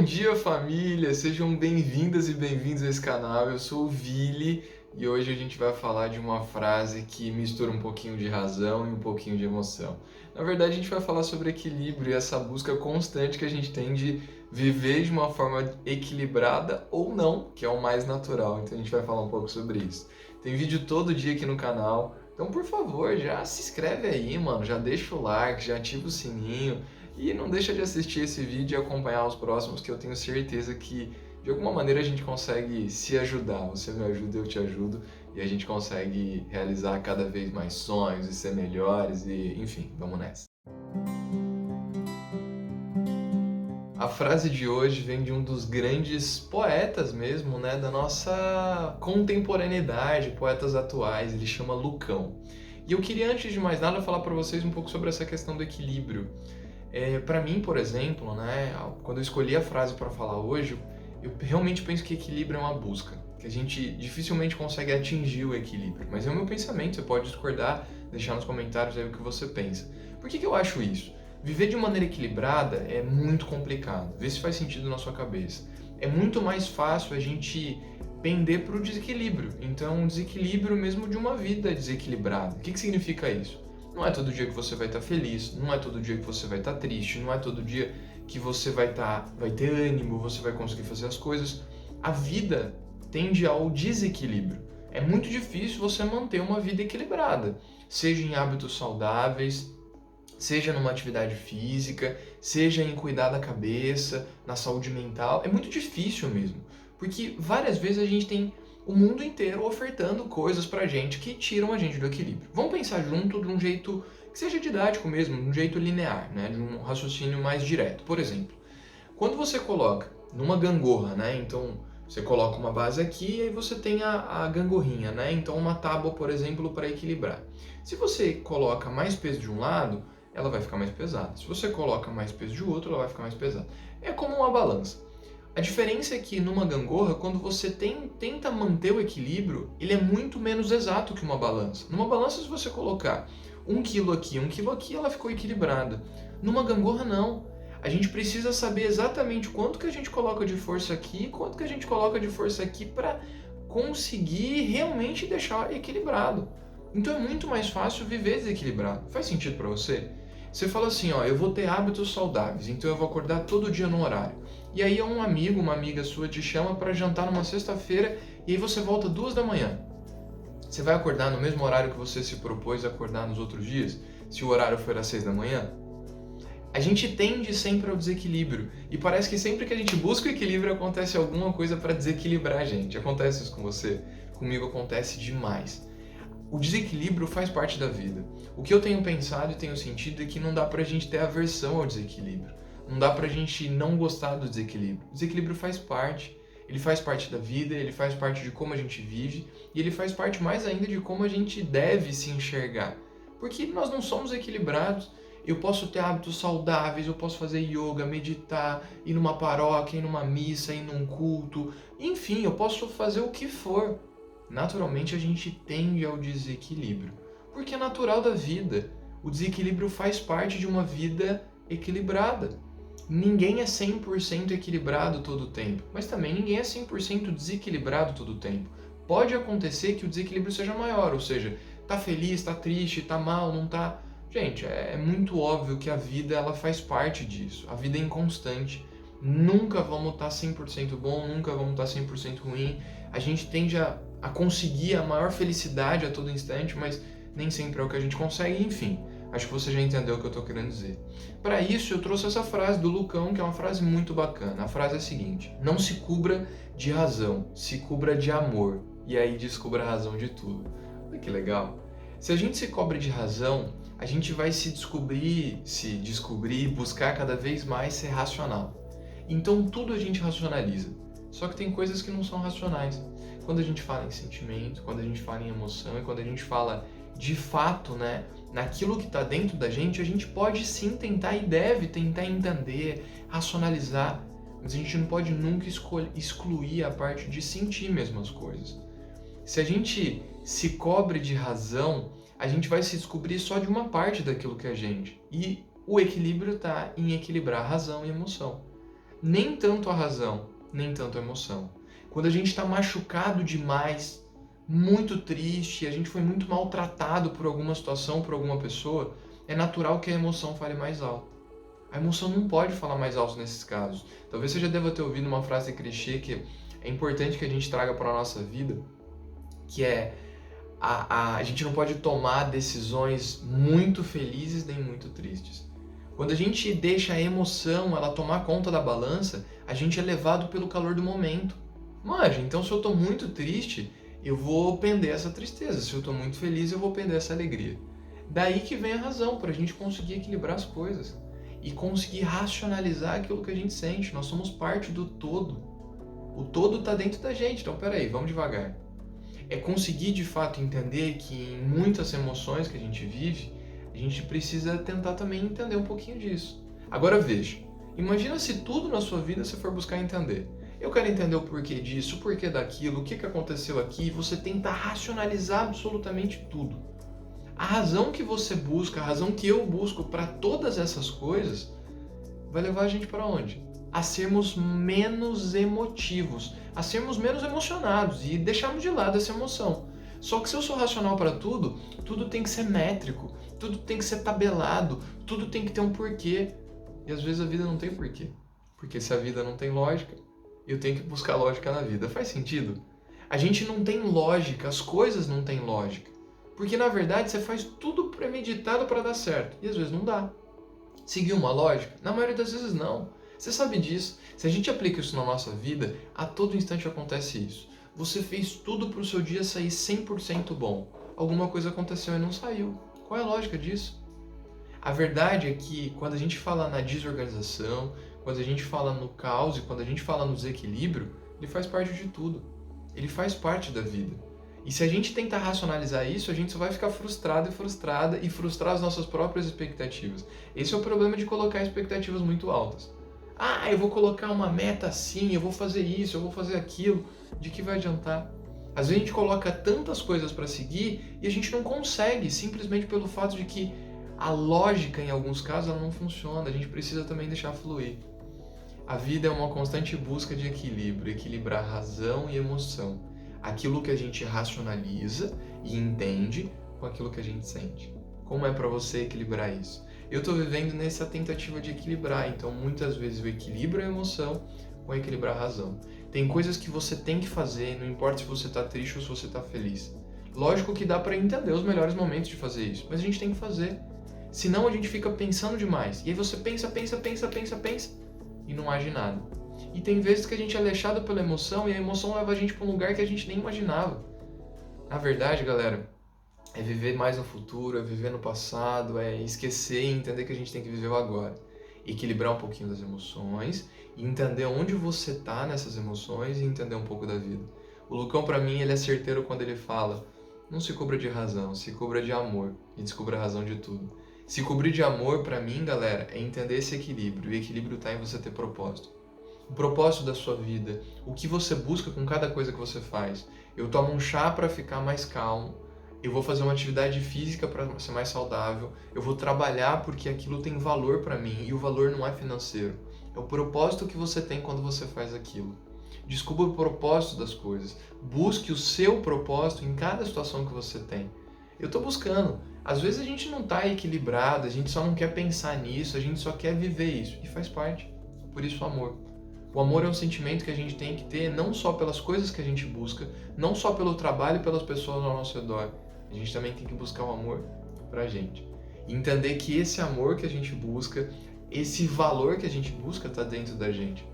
dia, família! Sejam bem-vindas e bem-vindos a esse canal. Eu sou o Vili e hoje a gente vai falar de uma frase que mistura um pouquinho de razão e um pouquinho de emoção. Na verdade, a gente vai falar sobre equilíbrio e essa busca constante que a gente tem de viver de uma forma equilibrada ou não, que é o mais natural. Então a gente vai falar um pouco sobre isso. Tem vídeo todo dia aqui no canal, então por favor, já se inscreve aí, mano, já deixa o like, já ativa o sininho. E não deixa de assistir esse vídeo e acompanhar os próximos, que eu tenho certeza que de alguma maneira a gente consegue se ajudar. Você me ajuda, eu te ajudo, e a gente consegue realizar cada vez mais sonhos e ser melhores e, enfim, vamos nessa. A frase de hoje vem de um dos grandes poetas mesmo, né, da nossa contemporaneidade, poetas atuais, ele chama Lucão. E eu queria, antes de mais nada, falar para vocês um pouco sobre essa questão do equilíbrio. Para mim, por exemplo, né, quando eu escolhi a frase para falar hoje, eu realmente penso que equilíbrio é uma busca, que a gente dificilmente consegue atingir o equilíbrio. Mas é o meu pensamento, você pode discordar, deixar nos comentários aí o que você pensa. Por que eu acho isso? Viver de maneira equilibrada é muito complicado, vê se faz sentido na sua cabeça. É muito mais fácil a gente pender para o desequilíbrio. Então, um desequilíbrio mesmo de uma vida desequilibrada. O que significa isso? Não é todo dia que você vai estar feliz, não é todo dia que você vai estar triste, não é todo dia que você vai ter ânimo, você vai conseguir fazer as coisas. A vida tende ao desequilíbrio. É muito difícil você manter uma vida equilibrada, seja em hábitos saudáveis, seja numa atividade física, seja em cuidar da cabeça, na saúde mental. É muito difícil mesmo, porque várias vezes a gente tem o mundo inteiro ofertando coisas pra gente que tiram a gente do equilíbrio. Vamos pensar junto de um jeito que seja didático mesmo, de um jeito linear, né? De um raciocínio mais direto. Por exemplo, quando você coloca numa gangorra, né? Então você coloca uma base aqui e aí você tem a gangorrinha, né? Então uma tábua, por exemplo, para equilibrar. Se você coloca mais peso de um lado, ela vai ficar mais pesada. Se você coloca mais peso de outro, ela vai ficar mais pesada. É como uma balança. A diferença é que numa gangorra, quando você tenta manter o equilíbrio, ele é muito menos exato que uma balança. Numa balança, se você colocar 1 quilo aqui, 1 quilo aqui, ela ficou equilibrada. Numa gangorra, não. A gente precisa saber exatamente quanto que a gente coloca de força aqui e quanto que a gente coloca de força aqui para conseguir realmente deixar equilibrado. Então é muito mais fácil viver desequilibrado. Faz sentido para você? Você fala assim, ó, eu vou ter hábitos saudáveis, então eu vou acordar todo dia no horário. E aí um amigo, uma amiga sua te chama para jantar numa sexta-feira e aí você volta 2 da manhã. Você vai acordar no mesmo horário que você se propôs a acordar nos outros dias, se o horário for às 6 da manhã? A gente tende sempre ao desequilíbrio e parece que sempre que a gente busca o equilíbrio acontece alguma coisa para desequilibrar a gente. Acontece isso com você? Comigo acontece demais. O desequilíbrio faz parte da vida. O que eu tenho pensado e tenho sentido é que não dá pra gente ter aversão ao desequilíbrio. Não dá pra gente não gostar do desequilíbrio. O desequilíbrio faz parte. Ele faz parte da vida, ele faz parte de como a gente vive e ele faz parte mais ainda de como a gente deve se enxergar. Porque nós não somos equilibrados. Eu posso ter hábitos saudáveis, eu posso fazer yoga, meditar, ir numa paróquia, ir numa missa, ir num culto. Enfim, eu posso fazer o que for. Naturalmente a gente tende ao desequilíbrio, porque é natural da vida. O desequilíbrio faz parte de uma vida equilibrada. Ninguém é 100% equilibrado todo o tempo, mas também ninguém é 100% desequilibrado todo o tempo. Pode acontecer que o desequilíbrio seja maior, ou seja, tá feliz, tá triste, tá mal, não tá... Gente, é muito óbvio que a vida ela faz parte disso. A vida é inconstante. Nunca vamos estar 100% bom, nunca vamos estar 100% ruim. A gente tende a conseguir a maior felicidade a todo instante, mas nem sempre é o que a gente consegue, enfim. Acho que você já entendeu o que eu estou querendo dizer. Para isso, eu trouxe essa frase do Lucão, que é uma frase muito bacana. A frase é a seguinte: não se cubra de razão, se cubra de amor, e aí descubra a razão de tudo. Olha que legal. Se a gente se cobre de razão, a gente vai se descobrir, buscar cada vez mais ser racional. Então tudo a gente racionaliza. Só que tem coisas que não são racionais. Quando a gente fala em sentimento, quando a gente fala em emoção e quando a gente fala de fato, né, naquilo que está dentro da gente, a gente pode sim tentar e deve tentar entender, racionalizar, mas a gente não pode nunca excluir a parte de sentir mesmo as coisas. Se a gente se cobre de razão, a gente vai se descobrir só de uma parte daquilo que é a gente. E o equilíbrio está em equilibrar razão e emoção. nem tanto a razão, nem tanto a emoção. Quando a gente está machucado demais, muito triste, a gente foi muito maltratado por alguma situação, por alguma pessoa, é natural que a emoção fale mais alto. A emoção não pode falar mais alto nesses casos. Talvez você já deva ter ouvido uma frase clichê que é importante que a gente traga para a nossa vida, que é a gente não pode tomar decisões muito felizes nem muito tristes. Quando a gente deixa a emoção ela tomar conta da balança, a gente é levado pelo calor do momento. Manja, então se eu estou muito triste, eu vou pender essa tristeza. Se eu estou muito feliz, eu vou pender essa alegria. Daí que vem a razão, para a gente conseguir equilibrar as coisas e conseguir racionalizar aquilo que a gente sente. Nós somos parte do todo. O todo está dentro da gente, então peraí, vamos devagar. É conseguir de fato entender que em muitas emoções que a gente vive, a gente precisa tentar também entender um pouquinho disso. Agora veja, imagina se tudo na sua vida você for buscar entender. Eu quero entender o porquê disso, o porquê daquilo, o que aconteceu aqui, você tenta racionalizar absolutamente tudo. A razão que você busca, a razão que eu busco para todas essas coisas, vai levar a gente para onde? A sermos menos emotivos, a sermos menos emocionados e deixarmos de lado essa emoção. Só que se eu sou racional para tudo, tudo tem que ser métrico, tudo tem que ser tabelado, tudo tem que ter um porquê. E às vezes a vida não tem porquê. Porque se a vida não tem lógica, eu tenho que buscar lógica na vida. Faz sentido? A gente não tem lógica, as coisas não têm lógica. Porque na verdade você faz tudo premeditado para dar certo. E às vezes não dá. Seguir uma lógica? Na maioria das vezes não. Você sabe disso. Se a gente aplica isso na nossa vida, a todo instante acontece isso. Você fez tudo para o seu dia sair 100% bom. Alguma coisa aconteceu e não saiu. Qual é a lógica disso? A verdade é que quando a gente fala na desorganização, quando a gente fala no caos e quando a gente fala no desequilíbrio, ele faz parte de tudo. Ele faz parte da vida. E se a gente tentar racionalizar isso, a gente só vai ficar frustrado e frustrada e frustrar as nossas próprias expectativas. Esse é o problema de colocar expectativas muito altas. Ah, eu vou colocar uma meta assim, eu vou fazer isso, eu vou fazer aquilo. De que vai adiantar? Às vezes a gente coloca tantas coisas para seguir e a gente não consegue, simplesmente pelo fato de que a lógica, em alguns casos, ela não funciona. A gente precisa também deixar fluir. A vida é uma constante busca de equilíbrio, equilibrar razão e emoção. Aquilo que a gente racionaliza e entende com aquilo que a gente sente. Como é para você equilibrar isso? Eu estou vivendo nessa tentativa de equilibrar, então muitas vezes eu equilibro a emoção com equilibrar a razão. Tem coisas que você tem que fazer, não importa se você está triste ou se você está feliz. Lógico que dá para entender os melhores momentos de fazer isso, mas a gente tem que fazer. Senão a gente fica pensando demais. E aí você pensa e não age nada. E tem vezes que a gente é deixado pela emoção e a emoção leva a gente para um lugar que a gente nem imaginava. Na verdade, galera, é viver mais no futuro, é viver no passado, é esquecer e entender que a gente tem que viver o agora. Equilibrar um pouquinho das emoções e entender onde você está nessas emoções e entender um pouco da vida. O Lucão, para mim, ele é certeiro quando ele fala: não se cubra de razão, se cubra de amor e descubra a razão de tudo. Se cobrir de amor, para mim, galera, é entender esse equilíbrio. E equilíbrio está em você ter propósito. O propósito da sua vida, o que você busca com cada coisa que você faz. Eu tomo um chá para ficar mais calmo, eu vou fazer uma atividade física para ser mais saudável, eu vou trabalhar porque aquilo tem valor para mim e o valor não é financeiro. É o propósito que você tem quando você faz aquilo. Descubra o propósito das coisas. Busque o seu propósito em cada situação que você tem. Eu estou buscando. Às vezes a gente não está equilibrado, a gente só não quer pensar nisso, a gente só quer viver isso. E faz parte. Por isso o amor. O amor é um sentimento que a gente tem que ter não só pelas coisas que a gente busca, não só pelo trabalho e pelas pessoas ao nosso redor. A gente também tem que buscar o amor pra gente. E entender que esse amor que a gente busca, esse valor que a gente busca está dentro da gente.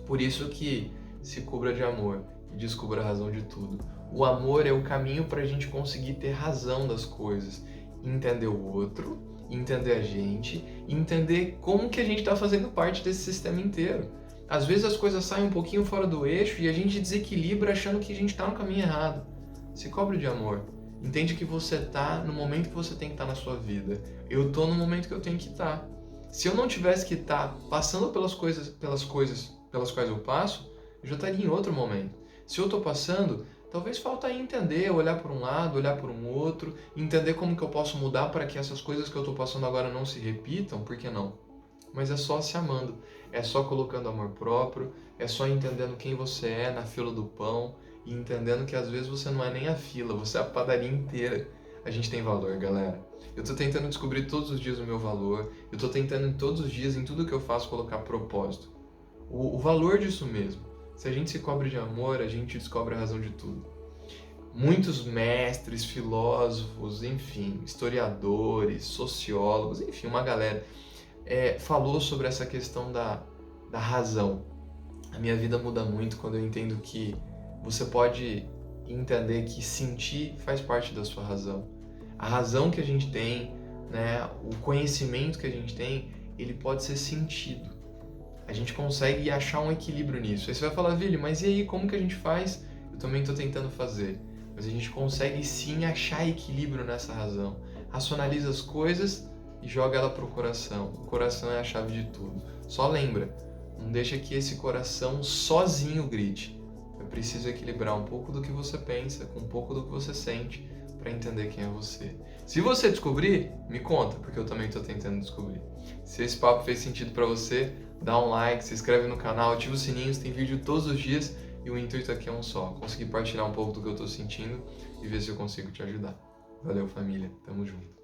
Por isso que se cubra de amor e descubra a razão de tudo. O amor é o caminho para a gente conseguir ter razão das coisas. Entender o outro, entender a gente, entender como que a gente está fazendo parte desse sistema inteiro. Às vezes as coisas saem um pouquinho fora do eixo e a gente desequilibra achando que a gente está no caminho errado. Se cobre de amor. Entende que você está no momento que você tem que estar na sua vida. Eu estou no momento que eu tenho que estar. Se eu não tivesse que estar passando pelas coisas pelas quais eu passo, eu já estaria em outro momento. Se eu estou passando, talvez falta entender, olhar por um lado, olhar por um outro, entender como que eu posso mudar para que essas coisas que eu estou passando agora não se repitam, por que não? Mas é só se amando, é só colocando amor próprio, é só entendendo quem você é na fila do pão e entendendo que às vezes você não é nem a fila, você é a padaria inteira. A gente tem valor, galera. Eu tô tentando descobrir todos os dias o meu valor, eu tô tentando em todos os dias, em tudo que eu faço, colocar propósito. O valor disso mesmo. Se a gente se cobre de amor, a gente descobre a razão de tudo. Muitos mestres, filósofos, enfim, historiadores, sociólogos, enfim, uma galera falou sobre essa questão da razão. A minha vida muda muito quando eu entendo que você pode entender que sentir faz parte da sua razão. A razão que a gente tem, né, o conhecimento que a gente tem, ele pode ser sentido. A gente consegue achar um equilíbrio nisso. Aí você vai falar, Vili, mas e aí, como que a gente faz? Eu também estou tentando fazer. Mas a gente consegue sim achar equilíbrio nessa razão. Racionaliza as coisas e joga ela pro coração. O coração é a chave de tudo. Só lembra, não deixa que esse coração sozinho grite. É preciso equilibrar um pouco do que você pensa com um pouco do que você sente para entender quem é você. Se você descobrir, me conta, porque eu também estou tentando descobrir. Se esse papo fez sentido para você, dá um like, se inscreve no canal, ativa os sininhos, tem vídeo todos os dias e o intuito aqui é um só, conseguir partilhar um pouco do que eu estou sentindo e ver se eu consigo te ajudar. Valeu, família, tamo junto.